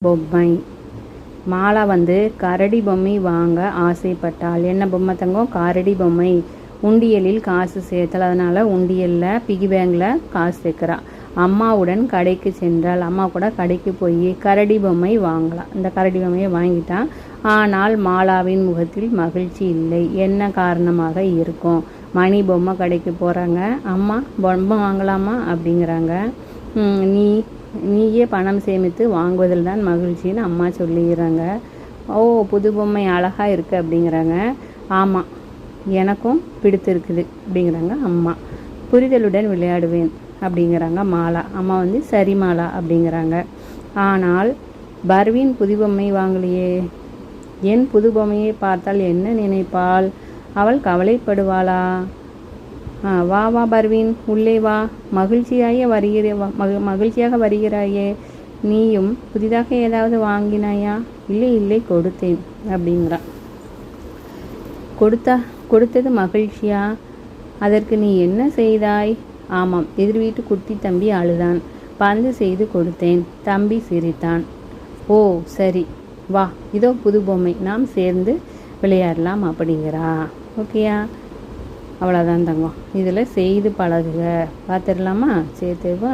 பொம்மை. மாலா கரடி பொம்மை வாங்க ஆசைப்பட்டாள். என்ன பொம்மை தங்கம்? கரடி பொம்மை. உண்டியலில் காசு சேர்த்தாள். அதனால் உண்டியலில் பிகி பேங்கில் காசு சேர்க்குறா. அம்மாவுடன் கடைக்கு சென்றாள். அம்மா கூட கடைக்கு போய் கரடி பொம்மை வாங்கலாம். இந்த கரடி பொம்மையை வாங்கிட்டான். ஆனால் மாலாவின் முகத்தில் மகிழ்ச்சி இல்லை. என்ன காரணமாக இருக்கும்? மணி பொம்மை கடைக்கு போகிறாங்க. அம்மா பொம்மை வாங்கலாமா அப்படிங்கிறாங்க. நீயே பணம் சேமித்து வாங்குவதில் தான் மகிழ்ச்சின்னு அம்மா சொல்லிடுறாங்க. ஓ, புது பொம்மை அழகாக இருக்குது அப்படிங்கிறாங்க. ஆமாம், எனக்கும் பிடித்திருக்குது அப்படிங்கிறாங்க அம்மா. புரிதலுடன் விளையாடுவேன் அப்படிங்கிறாங்க மாலா. அம்மா சரி மாலா அப்படிங்கிறாங்க. ஆனால் பர்வீன் புது பொம்மை வாங்கலையே. என் புது பொம்மையை பார்த்தால் என்ன நினைப்பாள்? அவள் கவலைப்படுவாளா? வா வா பர்வீன், உள்ளே வா. மகிழ்ச்சியாக வருகிறாயே. நீயும் புதிதாக ஏதாவது வாங்கினாயா? இல்லை இல்லை, கொடுத்தேன் அப்படிங்கிறான். கொடுத்தது மகிழ்ச்சியா? அதற்கு நீ என்ன செய்தாய்? ஆமாம், எதிர் வீட்டு குட்டி தம்பி அழுதான். பந்து செய்து கொடுத்தேன். தம்பி சிரித்தான். ஓ சரி, வா, இதோ புது பொம்மை, நாம் சேர்ந்து விளையாடலாம் அப்படிங்கிறா. ஓகேயா? அவ்வளோதான் தங்கம். இதில் செய்து பழகுக. பார்த்துடலாமா? சேர்த்துவா.